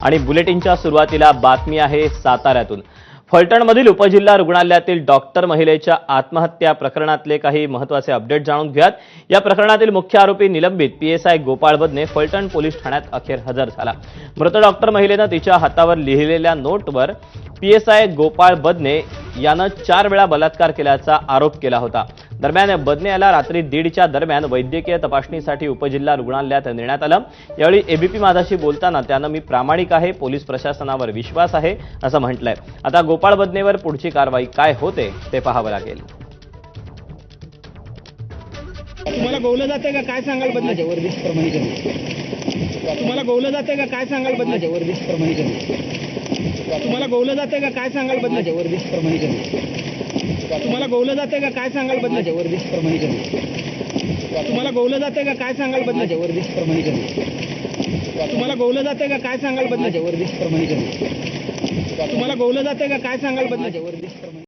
आणि बुलेटिनच्या सुरुवातीला बातमी आहे साताऱ्यातून। फलटणमधील उपजिल्हा रुग्णालयातील डॉक्टर महिलेच्या आत्महत्या प्रकरणातले काही महत्त्वाचे अपडेट जाणून घेऊयात। या प्रकरणातील मुख्य आरोपी निलंबित पीएसआय गोपाळ बदने फलटण पोलीस ठाण्यात अखेर हजर झाला। मृत डॉक्टर महिलेने तिच्या हातावर लिहिलेल्या नोटवर पीएसआय गोपाळ बदने यानं 4 वेळा बलात्कार केल्याचा आरोप केला होता। दरम्यान बदने याला रात्री 1:30च्या दरम्यान वैद्यकीय तपासणीसाठी उपजिल्हा रुग्णालयात नेण्यात आलं। यावेळी एबीपी माझाशी बोलताना त्यानं मी प्रामाणिक आहे, पोलीस प्रशासनावर विश्वास आहे असं म्हटलंय। आता गोपाळ बदनेवर पुढची कारवाई काय होते ते पाहावं लागेल। तुम्हाला गोवलं जाते का काय सांगाल बदले माझ्यावर 20 प्रमाणीकरण तुम्हाला गोवलं जाते का काय सांगाल बदले माझ्यावर 20 प्रमाणीकरण तुम्हाला गोवलं जाते का काय सांगाल बदले माझ्यावर 20 प्रमाणीकरण तुम्हाला गोवलं जाते का काय सांगाल बदले माझ्यावर 20 प्रमाणीकरण तुम्हाला गोवलं जाते का काय सांगाल बदले माझ्यावर 20 प्रमाणीकरण तुम्हाला गोवलं जाते का काय सांगाल बदले माझ्यावर 20 प्रमाणीकरण तुम्हाला गोवलं जाते का काय सांगाल बदले माझ्यावर 20 प्रमाणीकरण